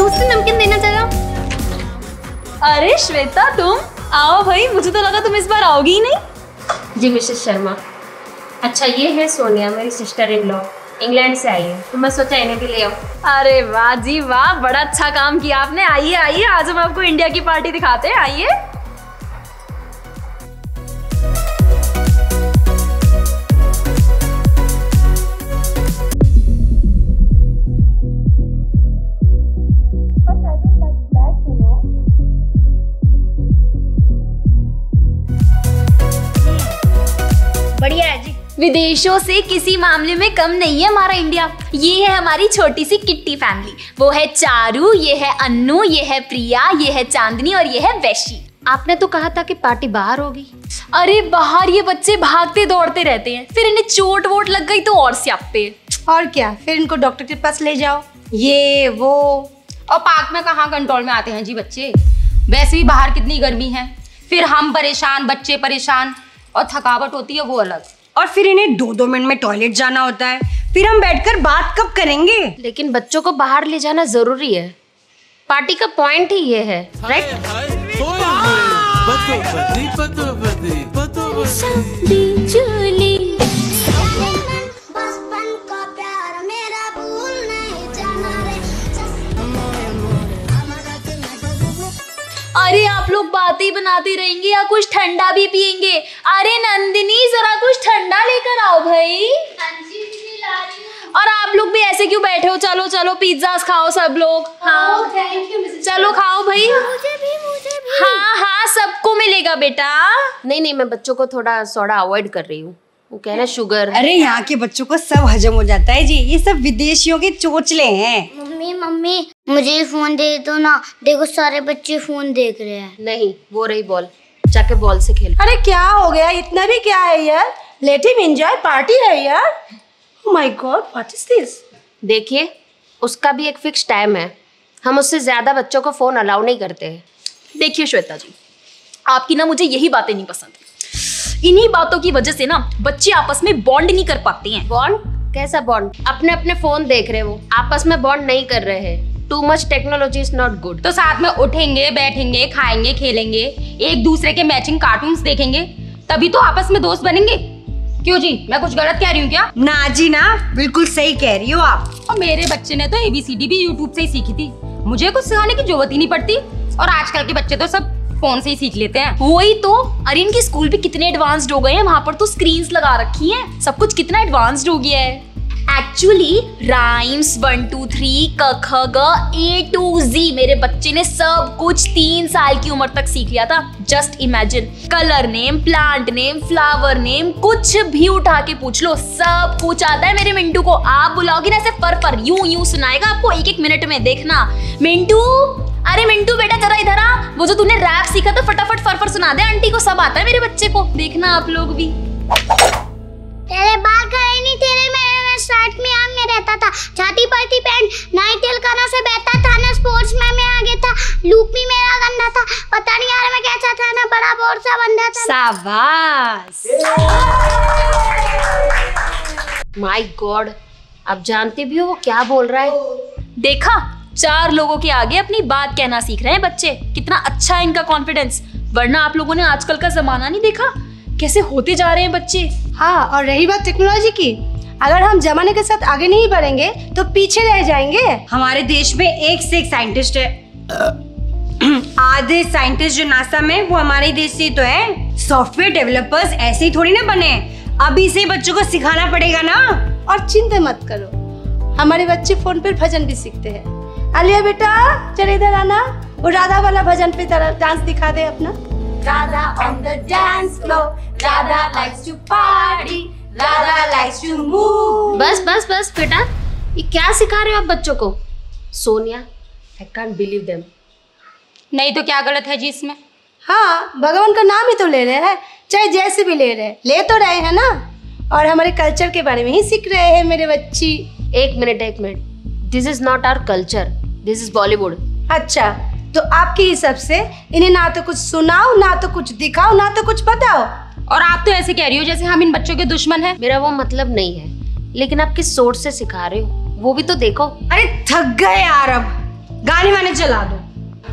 दूसरी नमकीन देना जरा। अरे श्वेता तुम आओ भाई, मुझे तो लगा तुम इस बार आओगी ही नहीं। जी मिसेस शर्मा। अच्छा ये है सोनिया, मेरी सिस्टर इन लॉ, इंग्लैंड से आई है, तो मैं सोचा इन्हें भी ले आओ। अरे वाह जी वाह, बड़ा अच्छा काम किया आपने। आइए आइए, आज हम आपको इंडिया की पार्टी दिखाते हैं, आइए। बढ़िया है जी। विदेशों से किसी मामले में कम नहीं है हमारा इंडिया। ये है हमारी छोटी सी किट्टी फैमिली। वो है चारू, ये है अन्नू, ये है प्रिया, ये है चांदनी और ये है वैशी। आपने तो कहा था कि पार्टी बाहर होगी। अरे बाहर ये बच्चे भागते दौड़ते रहते हैं, फिर इन्हें चोट वोट लग गई तो और स्यापे। और क्या, फिर इनको डॉक्टर के पास ले जाओ, ये वो। और पार्क में कहाँ कंट्रोल में आते हैं जी बच्चे। वैसे भी बाहर कितनी गर्मी है, फिर हम परेशान, बच्चे परेशान, और थकावट होती है वो अलग। और फिर इन्हें 2-2 मिनट में टॉयलेट जाना होता है, फिर हम बैठकर बात कब करेंगे। लेकिन बच्चों को बाहर ले जाना जरूरी है, पार्टी का पॉइंट ही ये है, राइट? अरे आप लोग बातें ही बनाते रहेंगे या कुछ ठंडा भी पियेंगे? अरे नंदिनी जरा कुछ ठंडा लेकर आओ भाई। और आप लोग भी ऐसे क्यों बैठे हो? चलो चलो पिज्जा खाओ सब लोग। हाँ चलो खाओ भाई। हाँ हाँ सबको मिलेगा बेटा। नहीं, मैं बच्चों को थोड़ा सोडा अवॉइड कर रही हूँ, वो कह रहे शुगर। अरे यहाँ के बच्चों को सब हजम हो जाता है जी, ये सब विदेशियों के चोचले हैं। मम्मी मुझे फोन दे दो ना, देखो सारे बच्चे फोन देख रहे हैं। नहीं, वो रही बॉल, जाके बॉल से खेल। अरे क्या हो गया, इतना भी क्या है यार, लेट हिम एंजॉय, पार्टी है यार। Oh my God, what is this? देखिए उसका भी एक फिक्स टाइम है, हम उससे ज्यादा बच्चों को फोन अलाउ नहीं करते हैं। देखिए श्वेता जी, आपकी ना मुझे यही बातें नहीं पसंद। इन्हीं बातों की वजह से ना बच्चे आपस में बॉन्ड नहीं कर पाते हैं। बॉन्ड? कैसा बॉन्ड? अपने अपने फोन देख रहे हो, आपस में बॉन्ड नहीं कर रहे हैं। Too much technology is not good. तो साथ में उठेंगे, बैठेंगे, खाएंगे, खेलेंगे, एक दूसरे के मैचिंग कार्टून्स देखेंगे, तभी तो आपस में दोस्त बनेंगे। क्यों जी, मैं कुछ गलत कह रही हूँ क्या? ना जी ना, बिल्कुल सही कह रही हो आप। और मेरे बच्चे ने तो ABCD भी यूट्यूब से ही सीखी थी, मुझे कुछ सिखाने की जरूरत ही नहीं पड़ती। और आजकल के बच्चे तो सब फोन से ही सीख लेते हैं। वही तो, अरे इनके स्कूल भी कितने एडवांस्ड हो गए हैं, वहां पर तो स्क्रीन्स लगा रखी हैं, सब कुछ कितना एडवांस्ड हो गया है। एक्चुअली राइम्स 1 2 3 क ख ग A to Z मेरे बच्चे ने सब कुछ 3 साल की उम्र तक सीख लिया था। Just imagine, colour name, plant name, flower name, कुछ भी उठा के पूछ लो, सब कुछ आता है मेरे मिंटू को। आप बुलाओगी ना ऐसे फर यूं सुनाएगा आपको 1-1 मिनट में। देखना मिंटू, अरे मिंटू बेटा जरा इधर आ, वो जो तूने रैप सीखा था फटाफट फर सुना दे आंटी को, सब आता है मेरे बच्चे को। देखना आप लोग भी। तेरे बाल खड़े नहीं, तेरे में स्टार्ट में आंग में रहता था, छाती पर थी पैंट, नाइट टेल कानों से बहता था ना, स्पोर्ट्स में आ गया था, लूप भी मेरा गंदा था, पता नहीं यार मैं कैसा था ना, बड़ा बोर सा बंदा था। शाबाश। माय गॉड, आप जानते भी हो वो क्या बोल रहा है? देखा, 4 लोगों के आगे अपनी बात कहना सीख रहे हैं बच्चे। कितना अच्छा है इनका कॉन्फिडेंस। वरना आप लोगों ने आजकल का जमाना नहीं देखा, कैसे होते जा रहे हैं बच्चे। हाँ, और रही बात टेक्नोलॉजी की, अगर हम जमाने के साथ आगे नहीं बढ़ेंगे तो पीछे रह जाएंगे। हमारे देश में एक से एक साइंटिस्ट है। आधे साइंटिस्ट जो नासा में, वो हमारे देश से तो है। सॉफ्टवेयर डेवलपर्स ऐसे ही थोड़ी ना बने, अभी से बच्चों को सिखाना पड़ेगा ना। और चिंता मत करो, हमारे बच्चे फोन पर भजन भी सीखते हैं। आलिया बेटा चल इधर आना, वो राधा वाला भजन पे डांस दिखा दे अपना। Radha on the dance floor, Radha likes to party, Radha likes to move। बस बेटा, ये क्या सिखा रहे हो आप बच्चों को? Sonia, I can't believe them। नहीं तो क्या गलत है जी इसमें? हाँ, भगवान का नाम ही तो ले रहे हैं, चाहे जैसे भी ले रहे हैं ना। और हमारे कल्चर के बारे में ही सीख रहे हैं मेरे बच्ची। एक मिनट, this is not our culture, this is Bollywood. अच्छा, तो आपके हिसाब से इन्हें ना तो कुछ सुनाओ, ना तो कुछ दिखाओ, ना तो कुछ बताओ। और आप तो ऐसे कह रही हो जैसे हम इन बच्चों के दुश्मन हैं। मेरा वो मतलब नहीं है, लेकिन आप किस सोच से सिखा रहे हो वो भी तो देखो। अरे थक गए यार अब। गाने वाने चला दो।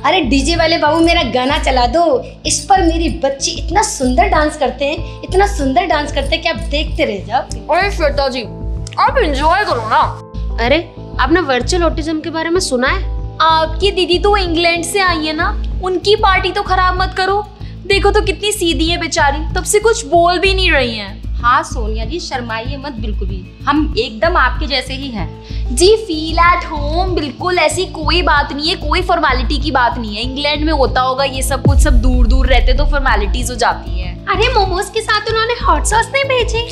अरे डीजे वाले बाबू मेरा गाना चला दो। इस पर मेरी बच्ची इतना सुंदर डांस करते हैं, इतना सुंदर डांस करते हैं कि आप देखते रह जाओ। अरे श्वेता जी, आप एंजॉय करो ना। अरे आपने वर्चुअल ऑटिज्म के बारे में सुना है? आपकी दीदी तो इंग्लैंड से आई है ना, उनकी पार्टी तो खराब मत करो। देखो तो कितनी सीधी है बेचारी, तब से कुछ बोल भी नहीं रही हैं। हाँ सोनिया जी, शर्माइए मत बिल्कुल भी, हम एकदम आपके जैसे ही हैं। जी फील एट होम, बिल्कुल ऐसी कोई बात नहीं है, कोई फॉर्मेलिटी की बात नहीं है। इंग्लैंड में होता होगा ये सब कुछ, सब दूर दूर रहते तो फॉर्मेलिटीज हो जाती हैं। अरे मोमोज के साथ उन्होंने हॉट सॉस नहीं भेजे?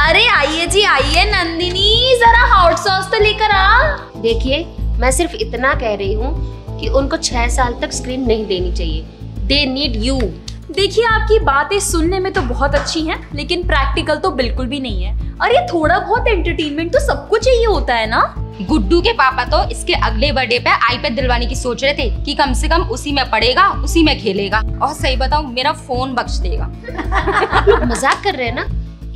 अरे आइए जी आइए नंदिनी, जरा हॉट सॉस तो लेकर आ। देखिए, मैं सिर्फ इतना कह रही हूँ कि उनको 6 साल तक स्क्रीन नहीं देनी चाहिए। They need you. देखिए आपकी बातें सुनने में तो बहुत अच्छी हैं, लेकिन प्रैक्टिकल तो बिल्कुल भी नहीं है। और ये थोड़ा बहुत एंटरटेनमेंट तो सबको चाहिए होता है ना। गुड्डू के पापा तो इसके अगले बर्थडे पे आईपैड दिलवाने की सोच रहे थे कि कम से कम उसी में पढ़ेगा, उसी में खेलेगा, और सही बताऊं मेरा फोन बख्श देगा। मजाक कर रहे हैं ना,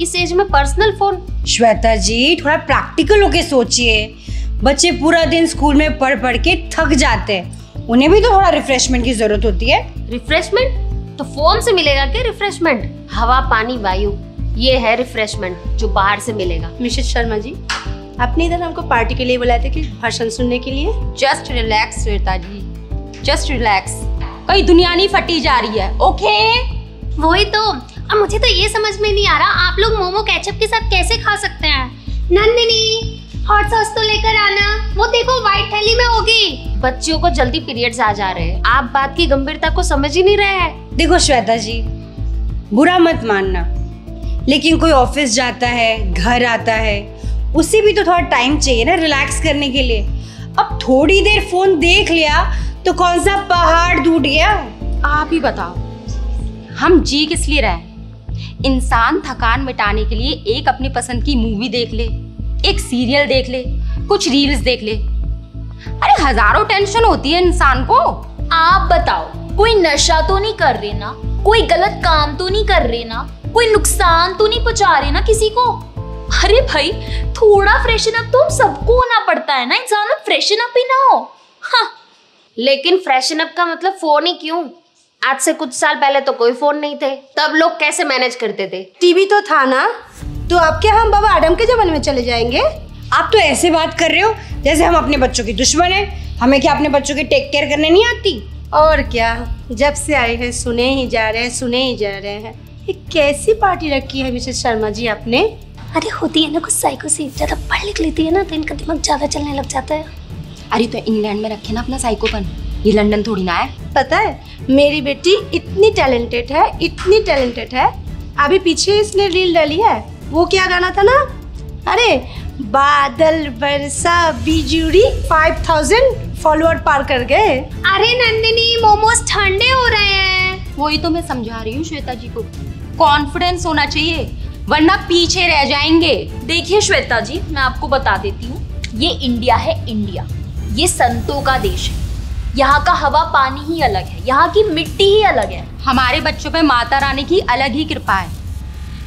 इस एज में पर्सनल फोन? श्वेता जी थोड़ा प्रैक्टिकल होके सोचिए। बच्चे पूरा दिन स्कूल में पढ़ पढ़ के थक जाते हैं, उन्हें भी तो थोड़ा रिफ्रेशमेंट की जरूरत होती है। रिफ्रेशमेंट तो फोन से मिलेगा क्या? रिफ्रेशमेंट हवा पानी वायु, ये है रिफ्रेशमेंट जो बाहर से मिलेगा। मिसेस शर्मा जी, आपने इधर हमको पार्टी के लिए बुलाए थे कि भाषण सुनने के लिए? जस्ट रिलैक्स श्वेता जी, जस्ट रिलैक्स। कहीं दुनिया नहीं फटी जा रही है, ओके? वही तो, अब मुझे तो ये समझ में नहीं आ रहा, आप लोग मोमो केचप के साथ कैसे खा सकते हैं? नंदिनी हॉट सॉस तो लेकर आना, वो देखो व्हाइट थैली में होगी। बच्चियों को जल्दी पीरियड्स आ जा रहे हैं, आप बात की गंभीरता को समझ ही नहीं रहे हैं। देखो श्वेता जी, बुरा मत मानना, लेकिन कोई ऑफिस जाता है, घर आता है, उसे भी तो थोड़ा टाइम चाहिए ना रिलैक्स करने के लिए। अब थोड़ी देर फोन देख लिया तो कौन सा पहाड़ टूट गया? आप ही बताओ, हम जी किस लिए रहे? इंसान थकान मिटाने के लिए एक अपनी पसंद की मूवी देख ले, एक सीरियल देख ले, कुछ रील्स देख ले। अरे हजारों टेंशन होती है इंसान को। आप बताओ, कोई नशा तो नहीं कर रहे ना, कोई गलत काम तो नहीं कर रहे ना, कोई नुकसान तो नहीं पहुंचा रहे ना किसी को? अरे भाई थोड़ा फ्रेशन अप तो हम सबको होना पड़ता है ना, इंसान अब फ्रेशन अप ही ना हो। हाँ। लेकिन फ्रेशन अप का मतलब फोन ही क्यों? आज से कुछ साल पहले तो कोई फोन नहीं थे, तब लोग कैसे मैनेज करते थे? टीवी तो था ना, तो अब क्या हम बाबा आदम के जमाने में चले जाएंगे? आप तो ऐसे बात कर रहे हो जैसे हम अपने बच्चों की दुश्मन हैं। हमें क्या अपने बच्चों की टेक केयर करने नहीं आती? और क्या, जब से आए हैं सुने ही जा रहे हैं, सुने ही जा रहे हैं। ये कैसी पार्टी रखी है मिसेस शर्मा जी आपने? अरे होती है ना कुछ साइको सी, ज्यादा पढ़ लिख लेती है ना तो इनका दिमाग ज्यादा चलने लग जाता है। अरे तो इंग्लैंड में रखे ना अपना साइकोपन, ये लंदन थोड़ी ना है। पता है मेरी बेटी इतनी टैलेंटेड है, इतनी टैलेंटेड है। अभी पीछे इसने रील डाली है, वो क्या गाना था ना, अरे बादल बरसा बिजुरी 5000 फॉलोअर पार कर गए। अरे नंदिनी मोमोज ठंडे हो रहे हैं। वही तो मैं समझा रही हूँ श्वेता जी को, कॉन्फिडेंस होना चाहिए वरना पीछे रह जाएंगे। देखिए श्वेता जी, मैं आपको बता देती हूँ, ये इंडिया है, इंडिया ये संतों का देश है। यहाँ का हवा पानी ही अलग है, यहाँ की मिट्टी ही अलग है। हमारे बच्चों पे माता रानी की अलग ही कृपा है,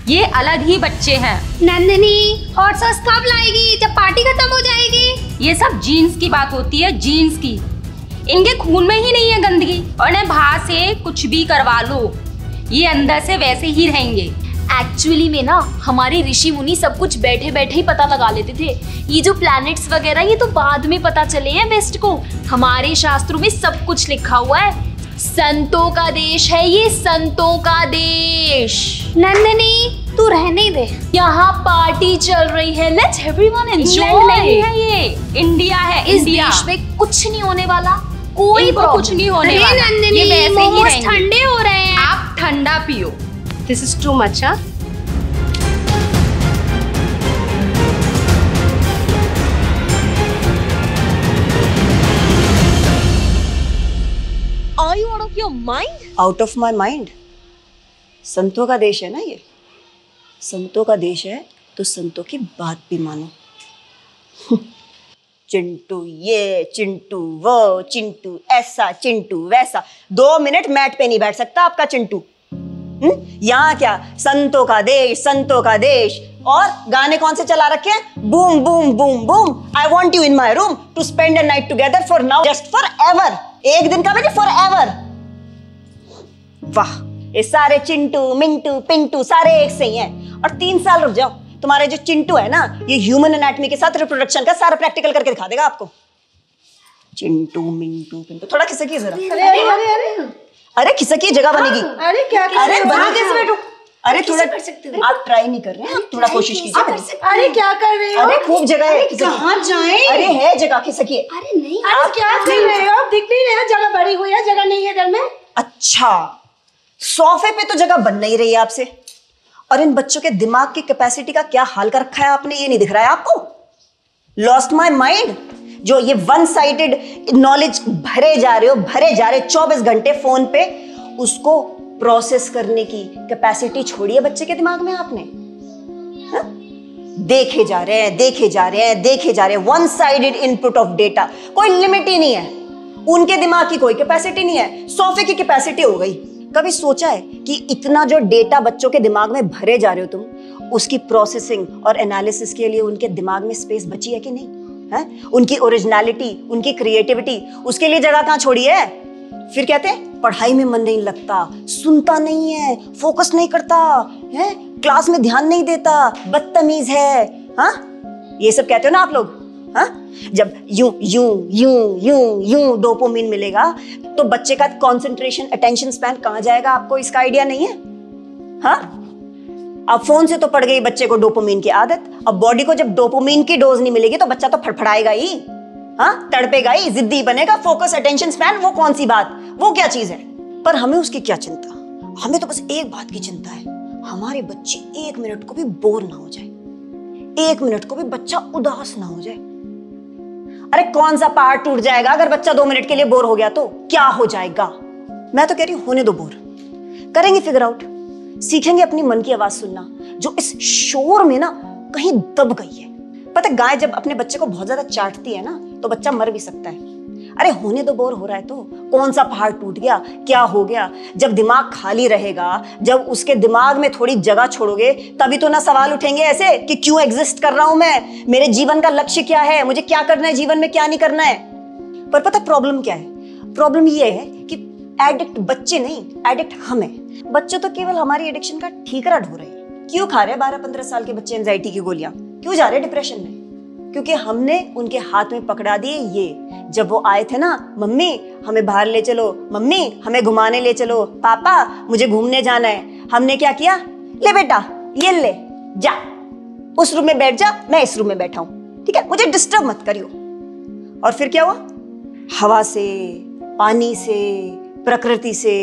ये अलग ही बच्चे हैं। नंदिनी हॉट सॉस कब लाएगी, जब पार्टी खत्म हो जाएगी? ये सब जीन्स की बात होती है, जीन्स की। इनके खून में ही नहीं है गंदगी, और इन्हें बाहर से कुछ भी करवा लो, ये अंदर से वैसे ही रहेंगे। एक्चुअली में ना हमारे ऋषि मुनि सब कुछ बैठे बैठे ही पता लगा लेते थे। ये जो प्लैनेट्स वगैरह ये तो बाद में पता चले हैं वेस्ट को। हमारे शास्त्रों में सब कुछ लिखा हुआ है। संतों का देश है ये, संतों का देश। नंदिनी तू रहने दे, यहाँ पार्टी चल रही है, लेट्स एवरीवन एंजॉय। नहीं है ये, इंडिया है। इस इंडिया देश में कुछ नहीं होने वाला, कोई कुछ नहीं होने अरे वाला, नंदिनी ये वैसे ही मोमोज रहेंगे। ठंडे हो रहे हैं। आप ठंडा पियो। This is too much. हाँ Are you out of your mind? Out of my mind. संतों का देश है ना ये, संतों का देश है तो संतों की बात भी मानो। चिंटू ये, चिंटू वो, चिंटू ऐसा, चिंटू वैसा। 2 मिनट मैट पे नहीं बैठ सकता आपका चिंटू। यहाँ क्या संतों का देश, संतों का देश। और गाने कौन से चला रखे हैं? Boom boom boom boom, I want you in my room to spend a night together for now just forever. एक दिन का भी नहीं, फॉर एवर। वाह, ये सारे चिंटू मिंटू पिंटू सारे एक से ही हैं। और 3 साल रुक जाओ, तुम्हारे जो चिंटू है ना, ये ह्यूमन एनाटॉमी के साथ रिप्रोडक्शन का सारा प्रैक्टिकल करके दिखा देगा आपको। चिंटू मिंटू पिंटू, थोड़ा खिसकी जरा। अरे खिसकी, जगह बनेगी। अरे क्या अरे वहां कैसे बैठो? अरे थोड़ा आप ट्राई नहीं कर रहे हैं, थोड़ा कोशिश कीजिए। अरे क्या कर रहे हो? अरे खूब जगह है, कहाँ जाएं? अरे है जगह, खिसकिए। अरे नहीं, आप क्या कर रहे हो? आप दिख नहीं रहे हो, जगह बड़ी हुई है, जगह नहीं है घर में। अच्छा, सोफे पे तो जगह बन नहीं रही है आपसे, और इन बच्चों के दिमाग की कैपेसिटी का क्या हाल कर रखा है आपने, ये नहीं दिख रहा है आपको? Lost my mind. जो ये वन साइडेड नॉलेज भरे जा रहे हो, भरे जा रहे 24 घंटे फोन पे, उसको प्रोसेस करने की कैपेसिटी छोड़ी है बच्चे के दिमाग में आपने। हा? देखे जा रहे हैं, देखे जा रहे हैं, देखे जा रहे हैं, one sided input of data, कोई लिमिट ही नहीं है। उनके दिमाग की कोई कैपेसिटी नहीं है, सोफे की कैपेसिटी हो गई। कभी सोचा है कि इतना जो डेटा बच्चों के दिमाग में भरे जा रहे हो तुम, उसकी प्रोसेसिंग और एनालिसिस के लिए उनके दिमाग में स्पेस बची है कि नहीं है? उनकी ओरिजिनलिटी, उनकी क्रिएटिविटी, उसके लिए जगह कहां छोड़ी है? फिर कहते हैं पढ़ाई में मन नहीं लगता, सुनता नहीं है, फोकस नहीं करता है, क्लास में ध्यान नहीं देता, बदतमीज है। हाँ, ये सब कहते हो ना आप लोग। हाँ, जब यूं यूं यूं यूं यूं डोपामिन मिलेगा तो बच्चे का कंसंट्रेशन, अटेंशन स्पैन कहां जाएगा? आपको इसका आइडिया नहीं है? हाँ, अब फोन से तो पड़ गई बच्चे को डोपामिन की आदत, अब बॉडी को जब डोपामिन की डोज नहीं मिलेगी तो बच्चा तो फड़फड़ाएगा ही। हाँ, तड़पेगा ही, जिद्दी बनेगा। फोकस, अटेंशन स्पैन, वो कौन सी बात, वो क्या चीज है? पर हमें उसकी क्या चिंता? हमें तो बस एक बात की चिंता है, हमारे बच्चे 1 मिनट को भी बोर ना हो जाए, 1 मिनट को भी बच्चा उदास ना हो जाए। अरे कौन सा पहाड़ टूट जाएगा अगर बच्चा 2 मिनट के लिए बोर हो गया तो? क्या हो जाएगा? मैं तो कह रही हूं होने दो बोर, करेंगे फिगर आउट, सीखेंगे अपनी मन की आवाज सुनना, जो इस शोर में ना कहीं दब गई है। पता है, गाय जब अपने बच्चे को बहुत ज्यादा चाटती है ना तो बच्चा मर भी सकता है। अरे होने दो, बोर हो रहा है तो कौन सा पहाड़ टूट गया, क्या हो गया? जब दिमाग खाली रहेगा, जब उसके दिमाग में थोड़ी जगह छोड़ोगे, तभी तो ना सवाल उठेंगे ऐसे कि क्यों एग्जिस्ट कर रहा हूं मैं, मेरे जीवन का लक्ष्य क्या है, मुझे क्या करना है जीवन में, क्या नहीं करना है। पर पता प्रॉब्लम क्या है? प्रॉब्लम ये है कि एडिक्ट बच्चे नहीं, एडिक्ट हम हैं। बच्चे तो केवल हमारी एडिक्शन का ठीकरा ढो रहे हैं। क्यों खा रहे हैं 12-15 साल के बच्चे एंजाइटी की गोलियां? क्यों जा रहे हैं डिप्रेशन में? क्योंकि हमने उनके हाथ में पकड़ा दिए ये। जब वो आए थे ना, मम्मी हमें बाहर ले चलो, मम्मी हमें घुमाने ले चलो, पापा मुझे घूमने जाना है, हमने क्या किया? ले बेटा ये ले जा, उस रूम में बैठ जा, मैं इस रूम में बैठा हूं, ठीक है, मुझे डिस्टर्ब मत करियो। और फिर क्या हुआ? हवा से, पानी से, प्रकृति से,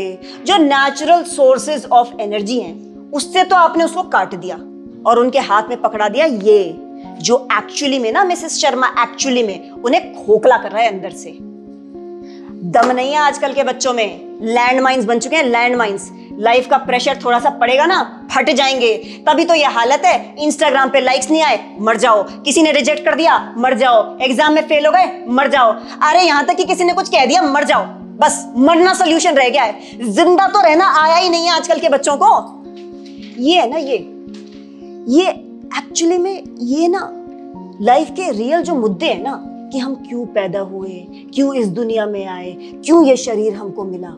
जो नेचुरल सोर्सेज ऑफ एनर्जी हैं, उससे तो आपने उसको काट दिया और उनके हाथ में पकड़ा दिया ये, जो एक्चुअली में ना मिसेस शर्मा, एक्चुअली में उन्हें खोखला कर रहा है अंदर से। दम नहीं है आजकल के बच्चों में, लैंड माइंस बन चुके हैं, लैंड माइंस। लाइफ का प्रेशर थोड़ा सा पड़ेगा ना, फट जाएंगे। तभी तो यह हालत है, इंस्टाग्राम पे लाइक्स नहीं आए, मर जाओ, किसी ने रिजेक्ट कर दिया, मर जाओ, एग्जाम में फेल हो गए, मर जाओ, अरे यहां तक कि किसी ने कुछ कह दिया, मर जाओ। बस मरना सोल्यूशन रह गया है, जिंदा तो रहना आया ही नहीं है आजकल के बच्चों को। ये है ना, ये एक्चुअली में ये ना लाइफ के रियल जो मुद्दे हैं ना, कि हम क्यों पैदा हुए, क्यों इस दुनिया में आए, क्यों ये शरीर हमको मिला,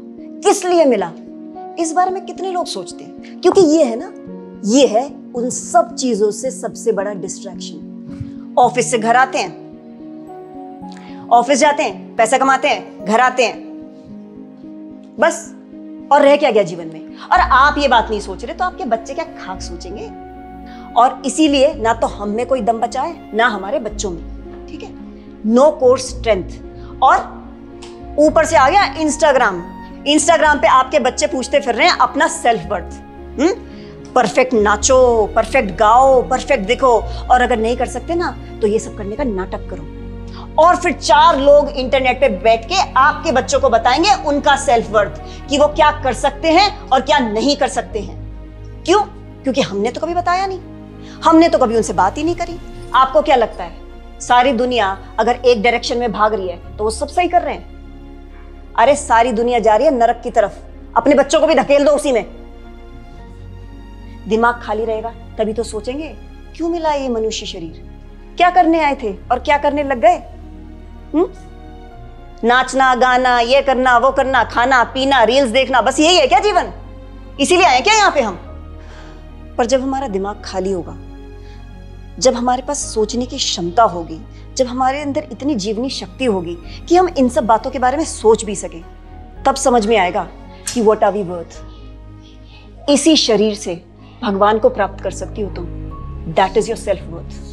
किस लिए मिला, इस बारे में कितने लोग सोचते हैं? क्योंकि ये है ना, ये है उन सब चीजों से सबसे बड़ा डिस्ट्रैक्शन। ऑफिस से घर आते हैं, ऑफिस जाते हैं, पैसा कमाते हैं, घर आते हैं, बस, और रह क्या गया जीवन में? और आप ये बात नहीं सोच रहे तो आपके बच्चे क्या खाक सोचेंगे? और इसीलिए ना तो हम में कोई दम बचा है, ना हमारे बच्चों में, ठीक है? No core strength. और ऊपर से आ गया इंस्टाग्राम। इंस्टाग्राम पे आपके बच्चे पूछते फिर रहे हैं अपना सेल्फ वर्थ। परफेक्ट नाचो, परफेक्ट गाओ, परफेक्ट दिखो, और अगर नहीं कर सकते ना तो ये सब करने का नाटक करो, और फिर 4 लोग इंटरनेट पे बैठ के आपके बच्चों को बताएंगे उनका सेल्फ वर्थ, कि वो क्या कर सकते हैं और क्या नहीं कर सकते हैं। क्यों? क्योंकि हमने तो कभी बताया नहीं, हमने तो कभी उनसे बात ही नहीं करी। आपको क्या लगता है सारी दुनिया अगर एक डायरेक्शन में भाग रही है तो वो सब सही कर रहे हैं? अरे सारी दुनिया जा रही है नरक की तरफ, अपने बच्चों को भी धकेल दो उसी में। दिमाग खाली रहेगा तभी तो सोचेंगे क्यों मिला ये मनुष्य शरीर, क्या करने आए थे और क्या करने लग गए। नाचना गाना, ये करना वो करना, खाना पीना, रील्स देखना, बस यही है क्या जीवन? इसीलिए आए क्या यहाँ पे हम? पर जब हमारा दिमाग खाली होगा, जब हमारे पास सोचने की क्षमता होगी, जब हमारे अंदर इतनी जीवनी शक्ति होगी कि हम इन सब बातों के बारे में सोच भी सके, तब समझ में आएगा कि व्हाट आर वी वर्थ। इसी शरीर से भगवान को प्राप्त कर सकती हो तुम। That is your self worth.